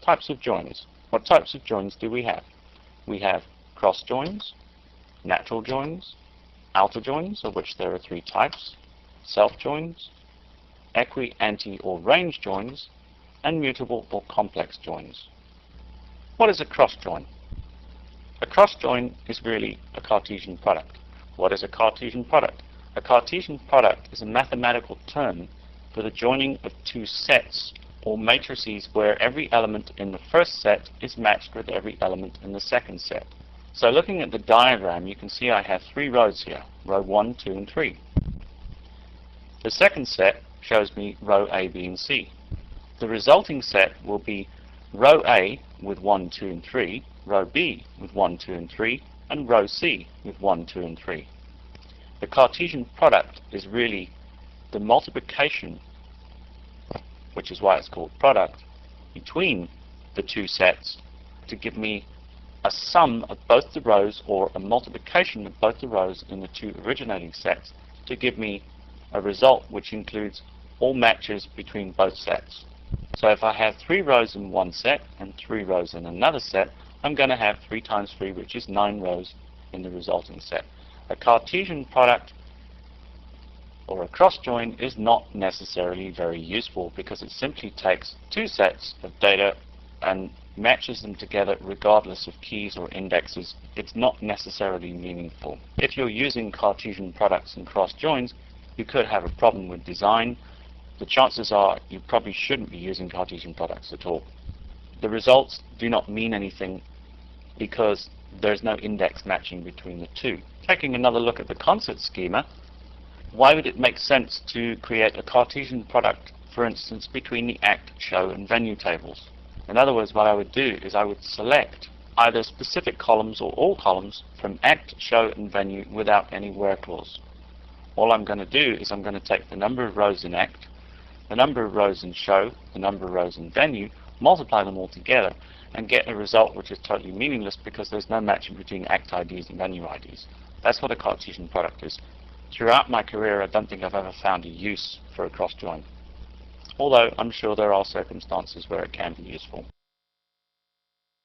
types of joins. What types of joins do we have? We have cross joins, natural joins, outer joins, of which there are 3 types, self joins, equi, anti, or range joins, and mutable or complex joins. What is a cross join? A cross join is really a Cartesian product. What is a Cartesian product? A Cartesian product is a mathematical term for the joining of 2 sets or matrices where every element in the first set is matched with every element in the second set. So looking at the diagram, you can see I have 3 rows here, row 1, 2, and 3. The second set shows me row A, B, and C. The resulting set will be row A with 1, 2, and 3, row B with 1, 2, and 3, and row C with 1, 2, and 3. The Cartesian product is really the multiplication, which is why it's called product, between the 2 sets to give me a sum of both the rows, or a multiplication of both the rows in the 2 originating sets to give me a result which includes all matches between both sets. So if I have 3 rows in one set and 3 rows in another set, I'm going to have 3 times 3, which is 9 rows in the resulting set. A Cartesian product or a cross join is not necessarily very useful because it simply takes 2 sets of data and matches them together regardless of keys or indexes. It's not necessarily meaningful. If you're using Cartesian products and cross joins, you could have a problem with design. The chances are you probably shouldn't be using Cartesian products at all. The results do not mean anything because there's no index matching between the 2. Taking another look at the concert schema, why would it make sense to create a Cartesian product, for instance, between the act, show, and venue tables? In other words, what I would do is I would select either specific columns or all columns from act, show, and venue without any where clause. All I'm going to do is I'm going to take the number of rows in act, the number of rows in show, the number of rows in venue, multiply them all together, and get a result which is totally meaningless because there's no matching between act IDs and venue IDs. That's what a Cartesian product is. Throughout my career, I don't think I've ever found a use for a cross join, although I'm sure there are circumstances where it can be useful.